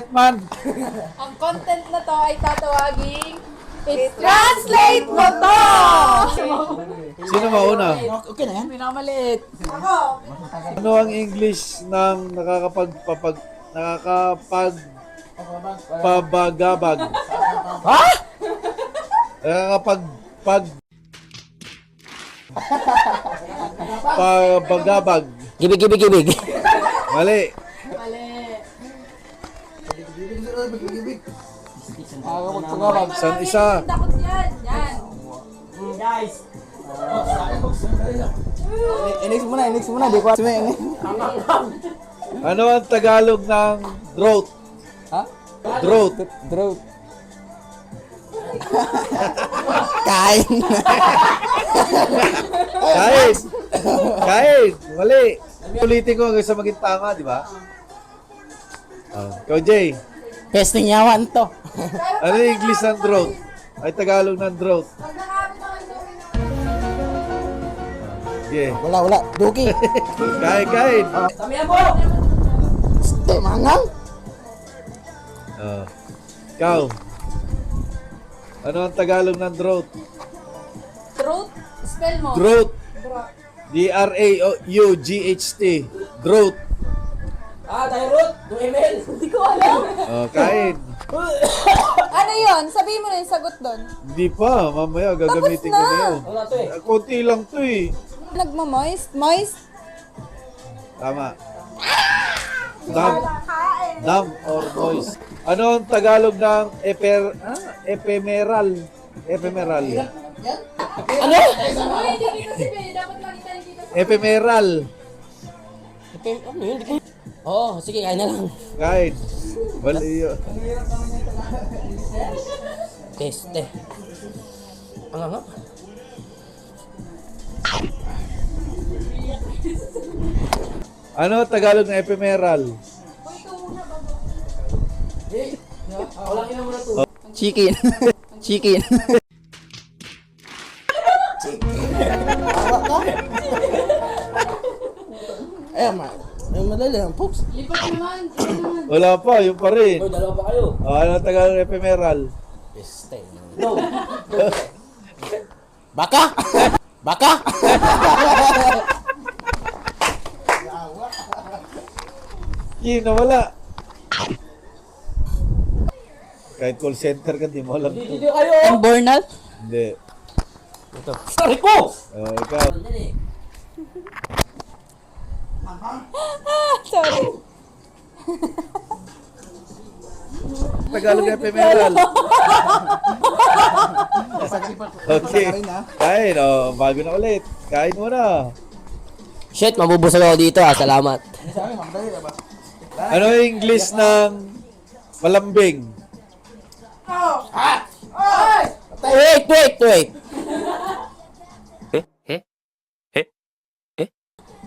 Man. Ang content na to ay tatawaging It's Translate Mo To! Sino mauna? Okay na yan. Minamaliit. Ano ang English ng nakakapagpabagabag? Ha? Pabagabag. Gibig. Mali. Mali. San isa? Takot yan. Yan. Guys. Inex muna. Di ko Ano ang Tagalog ng drought? Ha? Drought. Drought. Kain. Kain. Mali. Ulitin ko hanggang sa maging tama, di ba? Ikaw, Jay. Pesting yawan to. Ano yung English ng drought? Ay Tagalog ng drought. Yeah. Wala. Duki. Kain. Samihan mo! Ste, mangang. Ikaw. Ano ang Tagalog ng drought? Truth? Spell mo. Drought. D-R-A-U-G-H-T. Drought. Tayrot. 2 ml. Hindi ko alam. Kain. Ano yun? Sabihin mo na yung sagot doon. Hindi pa. Mamaya gagamitin ko Tapos na. na yun. Wala to eh. Konti lang to eh. Nagmamoist? Moist? Tama. Dam or moist. Ano ang Tagalog ng ephemeral? Ephemeral. Ano? Ay, hindi kita sabihin. Dapat lagi tayo kita sabihin. Ephemeral. Ano yun? Oo, sige, kain na lang. Kain. Bali yun. Peste. Ang. Ano ang Tagalog ng ephemeral? Chicken. Madali lang, folks. Lipat naman. Wala pa, yung pa rin. Dalawa pa kayo. Ano ang Tagalog ng ephemeral? Peste. No. Baka. Yun, nawala. Kahit call center ka, di mo alam to. Hindi kayo. Bornal? Hindi. Ito. Sorry ko. Ikaw. Sorry. Tagalog ng ephemeral. Okay. Kain, bago na ulit. Kain muna. Shit, mabubusog ako dito salamat. Ano yung English ng malambing? Wait.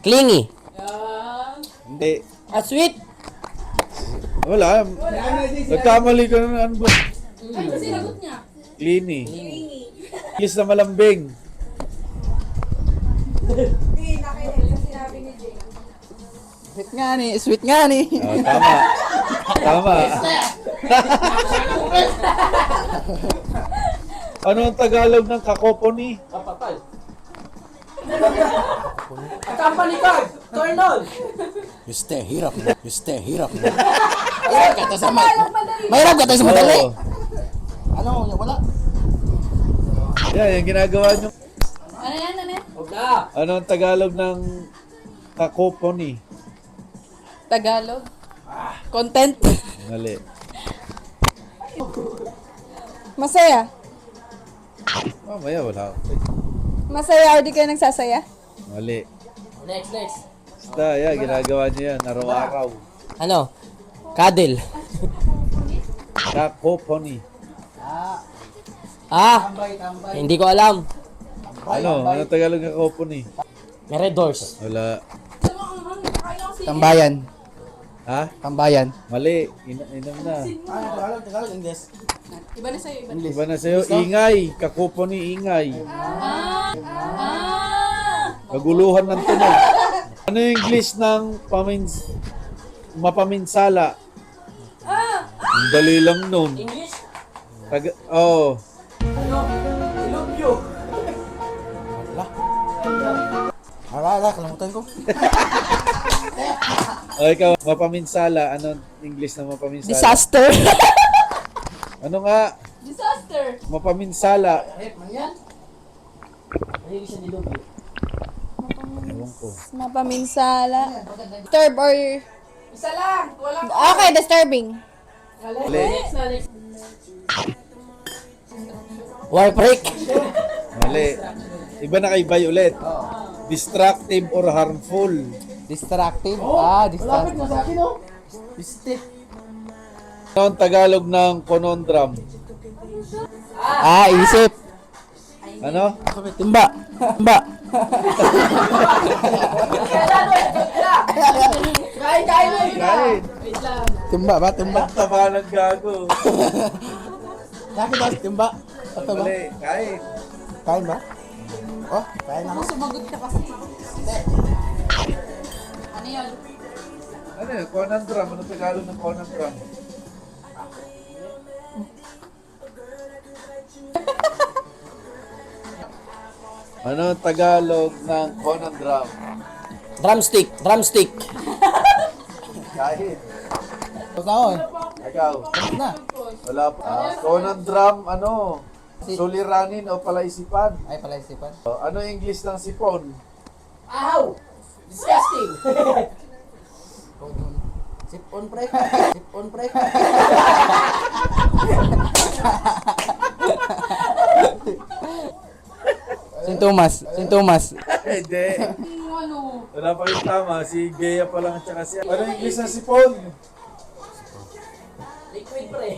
Clingy. Hindi. Sweet. Wala. Nagkamali ka na ano ba? Ay, kasi sinagot niya. Cliny. English na malambing. Hindi, nakinig sa sinabi ni Jay. Sweet nga ni. Tama. Ano ang Tagalog ng kakoponi? Kapatay. Company card. Turn on. Hirap na. Mahirap ka sa madali. Oo. Ano? Wala. Yan, yung ginagawa nyo. Ano yan? Huwag na. Ano ang Tagalog ng kakoponi? Tagalog. Content. Mali. Masaya. Mamaya wala. Masaya o di kayo nagsasaya? Mali. Next. Basta, yan, ginagawa nyo yan, araw-araw. Ano? Cuddle. Kakoponi. Hindi ko alam. Ano Tagalog ng kakoponi? Meredors. Wala. Tambayan. Ha? Tambayan. Mali. Inom na. Tagalog, English. Iba na sa'yo. Iba na sa'yo. Ingay. Kakoponi, ingay. Kaguluhan ng tunog. Ano yung English ng mapaminsala? Ang dali lang nun. English? Oh. Ano? I love you. Ala, kalimutan ko. O ikaw, mapaminsala. Anong English na mapaminsala? Disaster. Ano nga? Disaster. Mapaminsala. Ano yung isa ni love you? Ewan ko. Mapaminsala. Disturb or... Isa lang. Walang Okay, disturbing. Mali. Next na, next. War break. Mali. Iba na kay Bay ulit. Destructive or harmful. Distractive. Malapit na sa akin, oh. Ano ang Tagalog ng conundrum? Isip. Ano? Timba. Timba. kain mo yun na. Kain. Timba ba? Timba. Taba ng gago. Bakit ba? Timba. Ito ba? Mali. Kain. Kain ba? Oh, kain ako. Sumagot ka kasi. Ano yun? Ano yun? Conundrum. Ano Tagalog ng conundrum? Ano ang Tagalog ng conundrum? Drumstick. Drumstick. Kain. Tapos na ako eh. Ikaw. Tapos na. Wala pa. Conundrum, ano? Suliranin o palaisipan? Ay, pala isipan. Ano ang English ng sipon? Ow! Disgusting. Sip on pre. Sip on pre. Sintomas. Sintomas. Hindi. Ano? Wala pa yung tama. Si Gea pa lang at saka si... Ano ang English ng sipon? Liquid pre.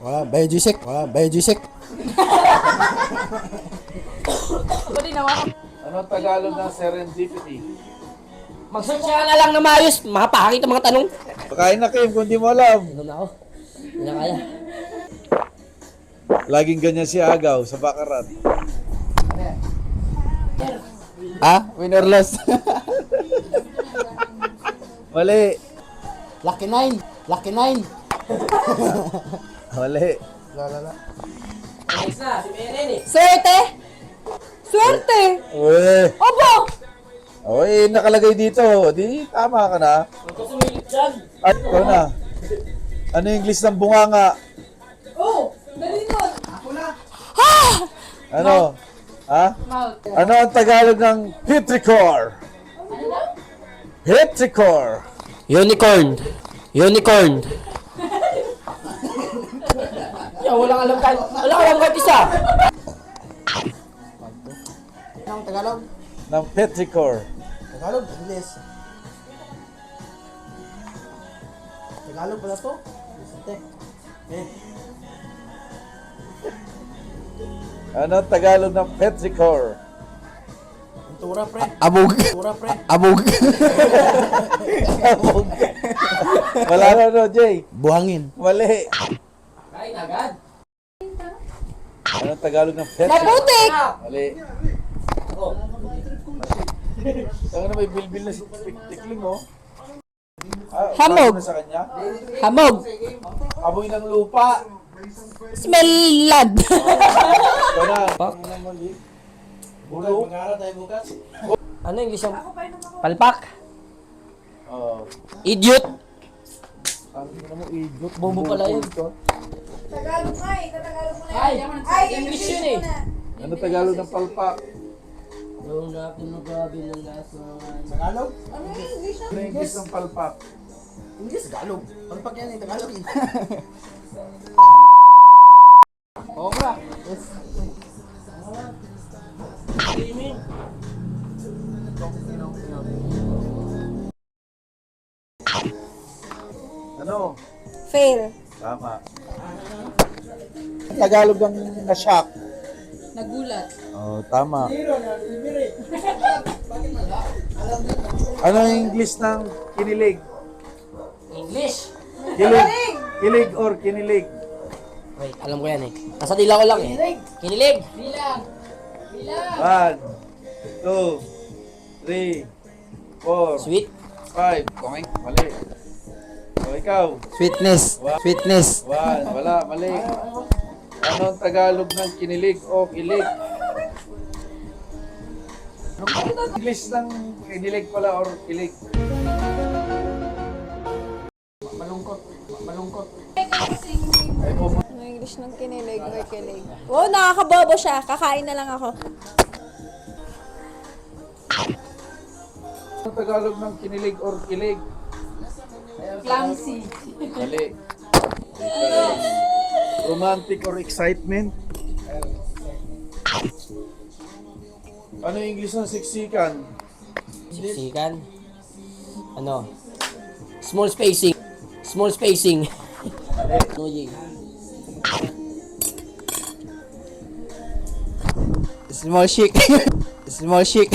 Wala, biogesic. Wala, biogesic. Pwede naman. Ano ang Tagalog ng serendipity? Mag-search ka na lang na maayos. Makapakakita mga tanong. Pakain na Kim kung di mo alam. Ano na ako? Hindi na kaya. Laging ganyan si Agaw sa Bakarat. Win or loss. Mali. Lucky 9. Lucky 9. Mali. La. Next na, si Meren eh. Swerte. Swerte. Uy. Opo. Uy, nakalagay dito. Di, tama ka na. Huwag ka sumilip dyan. At ikaw na. Ano yung English ng bunganga? Oh! Dali nun! Ano? Ha? Mouth. Ano ang Tagalog ng petrichor? Petrichor. Unicorn. Unicorn. Walang alam kahit isa. Anong Tagalog? Ng petrichor. Tagalog, English. Tagalog pala to? Sante. Ano ang Tagalog ng petrichor? Tura pre. Abog. Tura pre. Abog. Wala na no, Jay. Buhangin. Mali. Kain agad. Ano ang Tagalog ng petrichor? Naputik. Mali. Oh. Ang may bilbil na si Tikling, oh. Hamog. bago na sa kanya? Hamog. Amoy ng lupa. Smellad. Ito na. Ano na mali? Bulok. Ano yung isang palpak? Oh. Idiot. Ang ina mo, idiot. Bobo pala yun. Tagalog nga eh. Tatagalog mo na Ay, yan. Ay, English yun eh. Ano Tagalog ng palpak? Yung nakinugabi ng lasa. Tagalog? Ano yung English na? Ano yung English ng palpak? English, Tagalog. Pagpag yan eh, Tagalog yun. Oo ba? Yes. Ano? Fail. Tama. Tagalog ang na-shock. Nagulat. Oh, tama. Ano yung English ng kinilig? English. Kilig. Kilig or kinilig? Wait, alam ko yan eh. Nasa dila ko lang eh. Kinilig. Bilang. 1, 2, 3, 4, Sweet. 5. Koink. Mali. O, ikaw. Sweetness. Sweetness. 1. Wala. Mali. Anong Tagalog ng kinilig o kilig? English ng kinilig pala or kilig? Malungkot. Ay po. Ano English ng kinilig or kilig? Oh, nakakabobo siya. Kakain na lang ako. Anong Tagalog ng kinilig or kilig? Clumsy. Mali. Romantic or excitement? Ano yung English ng siksikan? Siksikan. Ano? Small spacing. Small spacing. Annoying. Small chic. Small chic.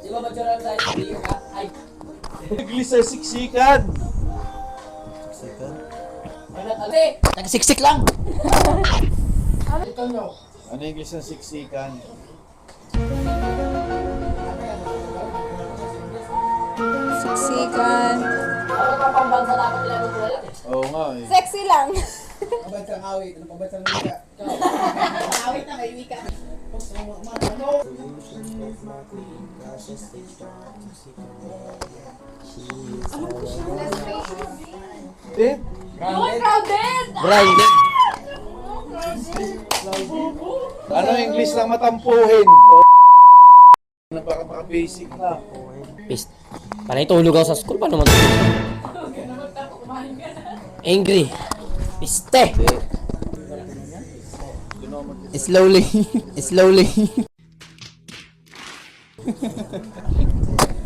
Di ba magkaroon tayo sa video ka? Ay, English ng siksikan. ali! Nagsiksik lang! Ano yung English ng siksikan? Siksikan. Ano pa pambansa dapat nila nung wala eh? Oo nga eh. Sexy lang. Pabansang awit. Ano pabansang wika? Awit na may wika. Eh? Yung crowded! Branded! Ano yung English ng matampuhin? Baka basic na. Pist. Panay tulog ako sa school. Paano man tulog? Angry. Piste. Slowly. Slowly.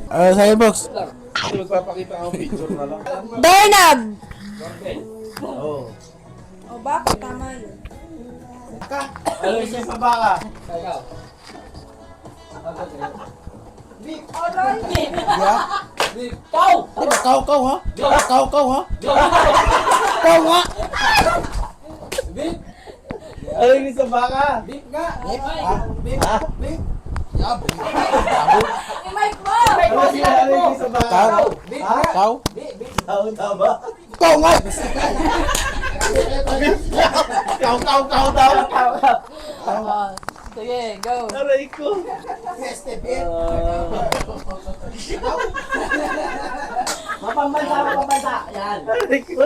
Sa'yo, box. Magpapakita ako picture na lang. Doorknob! Oo. O bakit? Tama yun. Ano yung English ng baka? Kau! Kau ha? Kau ha? Kau nga! Ano yung English ng baka? Yung mic mo! Ano yung English ng baka? Kau? Kau? Tao, tama. Kau nga! Kau daw. Sige, go. Aray ko. Mapambansa! Yan! Aray ko.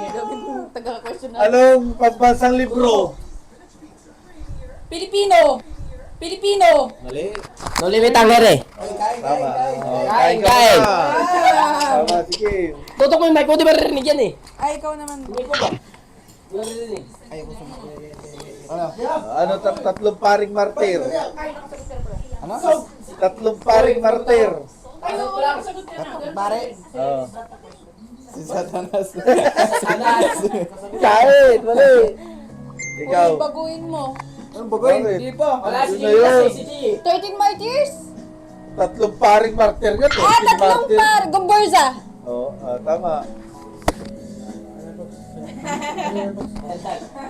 Gawin mo taga-question na. Anong pambansang libro? Pilipino! Pilipino! Mali. No limit ang here. Tama. Oh, Kain, ka kain. na. Tama, sige. Tutok mo yung mic mo, di ba rinig yan eh? Ay, ikaw naman. Mic mo ba? Wala rinig. Ano tatlong paring martir? Ano? Tatlong paring martir. Pare. Oh. Si Satanas. Kain, mali. Ikaw. Uy, baguhin mo. Anong bagoy? Bakit? Hindi pa. Wala si Yun na G yun. kasi, si G. 13 martyrs? Tatlong paring martir nga. Tatlong par! Gomborza! Oo, tama.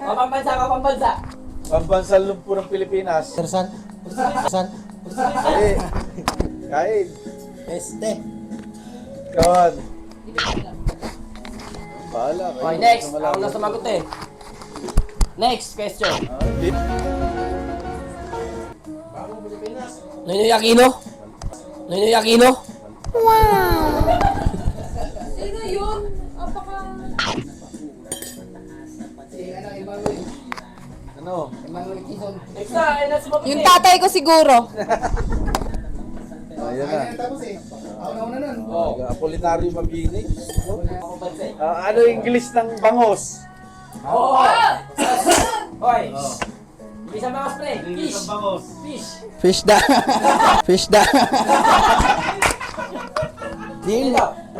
Mapambansa! Pambansang lumpo ng Pilipinas. Tersan. Tersan. Mali. Kain. Este. Kawan. Bahala. kayo. Okay, next. Sa malalim. Ako na sumagot eh. Next question. Hindi. Noynoy Aquino? Noynoy Aquino? Sino yun? Apaka... Ano? Next na, ayun na sumagot Yung tatay ko siguro. Ayan na. Oh, Apolinario Mabini. Ano yung English ng bangos? Oo! Hoy! Bisa mga spray! English Fish! ng bangos. Fish! Fish da. Fish da. Di.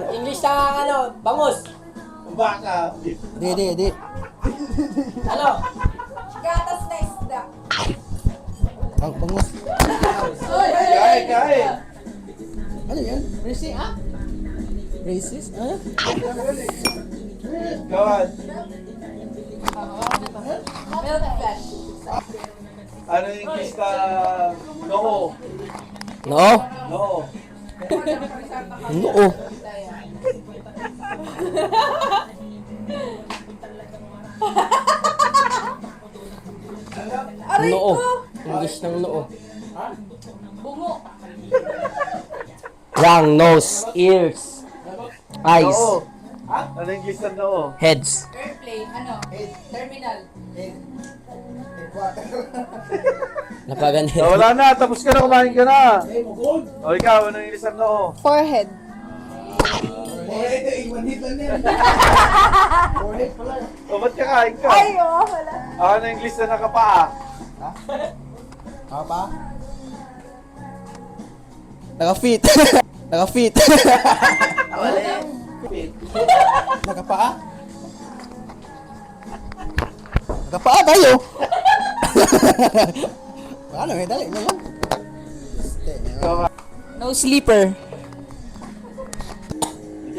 English na ano, bangus! Baka. Di. Ano? Gatas na isda. Ang bangus. Kain. Ano yan? Racist, ah? Racist? Ano? Kawan. Milk fish. Ano yung English ng Noo. No? Noo. Noo. Aray Noo. ko! English ng noo. Bungo. Wrong. Nose. Ears. Eyes. Noo. Ano English ng noo? Heads. Airplane. Ano? Terminal. Napagan head. Oh, wala na, tapos ka na, kumain ka na. O ikaw, ano English ng noo? Forehead. O ba't kakain ka? Ay, oo, wala. Ano English na nakapaa? Apa? Naka-fit. Naka-fit. Nakapaa? Nakapaa tayo. Ano eh, dali na lang. No sleeper.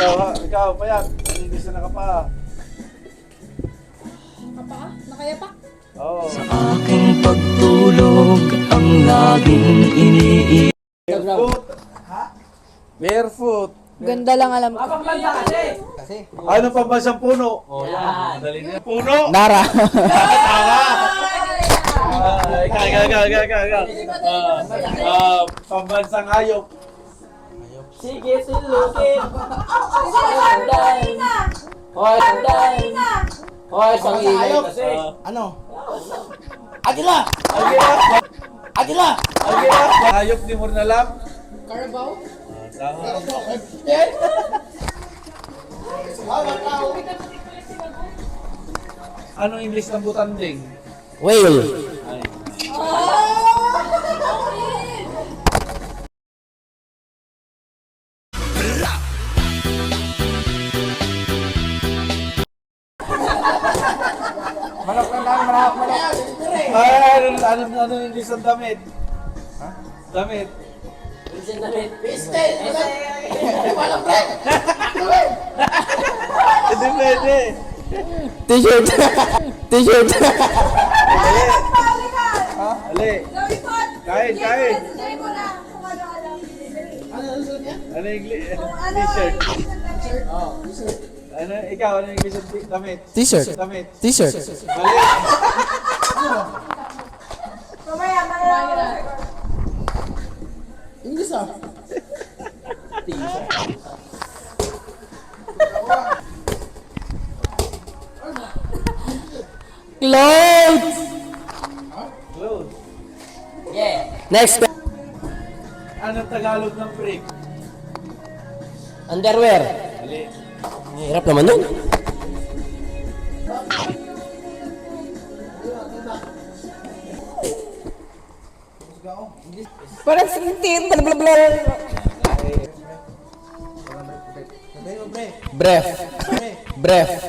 Ikaw, payak. Ano English na nakapaa? Kapaa? Nakayapak? Oo. Aking pagtulog ang laging iniisip. Barefoot. Barefoot. Ganda lang alam ko. Kasi. Ano pambansang puno? Oh, yan. Dali na. Puno. Nara. Ikaw. Pambansang hayop. Sige, sulukin. Hoy, sandal. Hoy, isang ingay kasi. Ano? Agila! Agila. Agila! Agila. Hayop di mo na alam? Carabao? Tama. Ano English ng butanding? Whale. Ay. Manok lang tayo, manok. Ay, ano English ng damit? Ha? Damit. Hindi pwede. T-shirt. T-shirt. Ali. Kain. Ano English? T-shirt. Ano, ikaw, ano English ng damit? T-shirt. Damit. T-shirt. Mali. English ah. Clothes. Clothes. Next. Anong Tagalog ng brick? Underwear. Mali. Hirap naman nun. Parang sintin. Blablabla. Breath. Breath.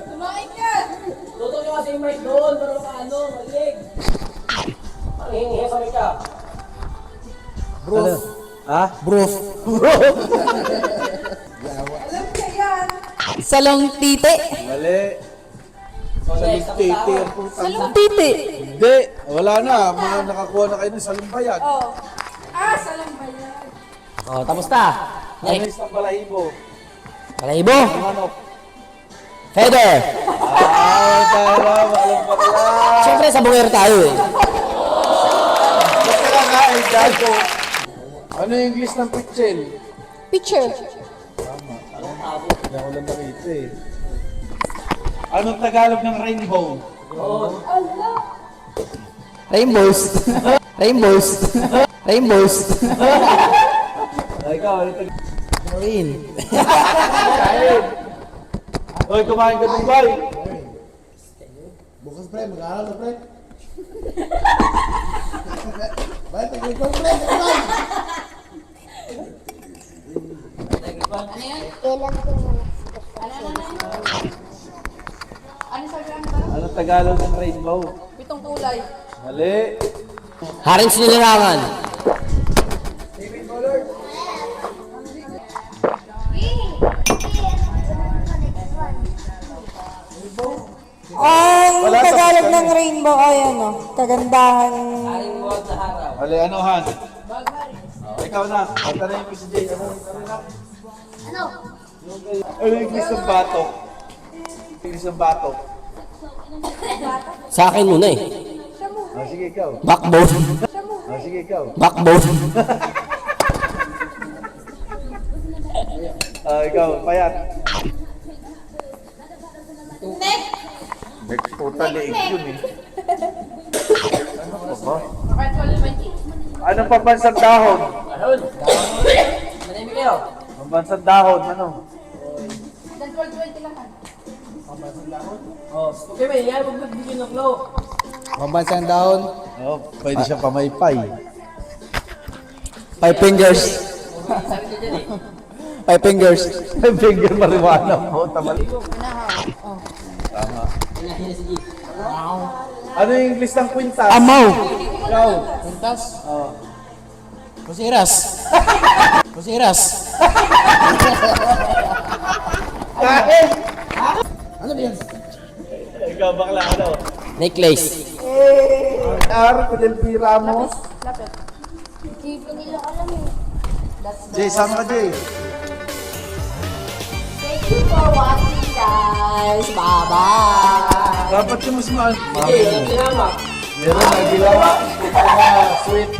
Kumain ka! Tutok nyo kasi yung mic doon, pero paano, malig. Maling, sabi ka. Bro. Ha? Bro. Alam ka yan! Salong tite. Mali. Salintiti ang putang. Salong tite. Hindi. Wala na. Mga nakakuha na kayo ng salumpayan. Oh. Salong bayan. Oh, tapos na. Ano Next. yung balahibo? Kalaibo. Ang manok. Feather. Tara. Maalam pa pala. Siyempre, sa bungero tayo eh. Ba't ka kakain, Dago? Ano yung English ng pitchel? Picture. Hindi ako lang nakita eh. Anong Tagalog ng rainbow? Rainbows. Rainbows. Rainbows. Ay, ikaw, ano Tagalog? Marine. Kain! Hoy, kumain ka ng bay! Bukas pre, mag-aaral na pre. Balik, taglikon pre, Ano yan? Ano sabi ang ba? Anong Tagalog ng rainbow? Pitong kulay. Mali! Haring sinilangan. Ang Wala sa Tagalog kami. ng rainbow ay ano, kagandahan. Aling buwan sa haraw. Ali, ano, Han? Ikaw na. Kanta na yung si Jay. Ano? Ano yung English ng batok? English ng batok. Sa akin muna eh. Sige, ikaw. Backbone. Sige, ikaw. Backbone. Ikaw, payat. Next puta, liig yun eh. Ano ba? Anong pambansang dahon? Ahon! Manahimik kayo. Pambansang dahon, ano? Dan 12-20 lang. Oh, okay ba yan? Huwag magbigyan ng glow. Pambansang dahon. Oh, pwede siya pamaypay. 5 fingers. Sabi niya dyan eh. 5 fingers. Finger marijuana mo, tama. Tama. Hinahin si G. Ano yung English ng kwintas? Amaw. Ikaw. Puntas. Oh. Kusiras. Kusiras. Kain! Ano ba yan? Ikaw, bakla, ano? Necklace. R. Fidel P. Ramos. Hindi pa nila alam eh. Jay, sama ka, Jay. Thank you for watching, guys. Bye-bye. Dapat yung mas mahal. Sige, yung tinama. Meron na gilawa. Sweet.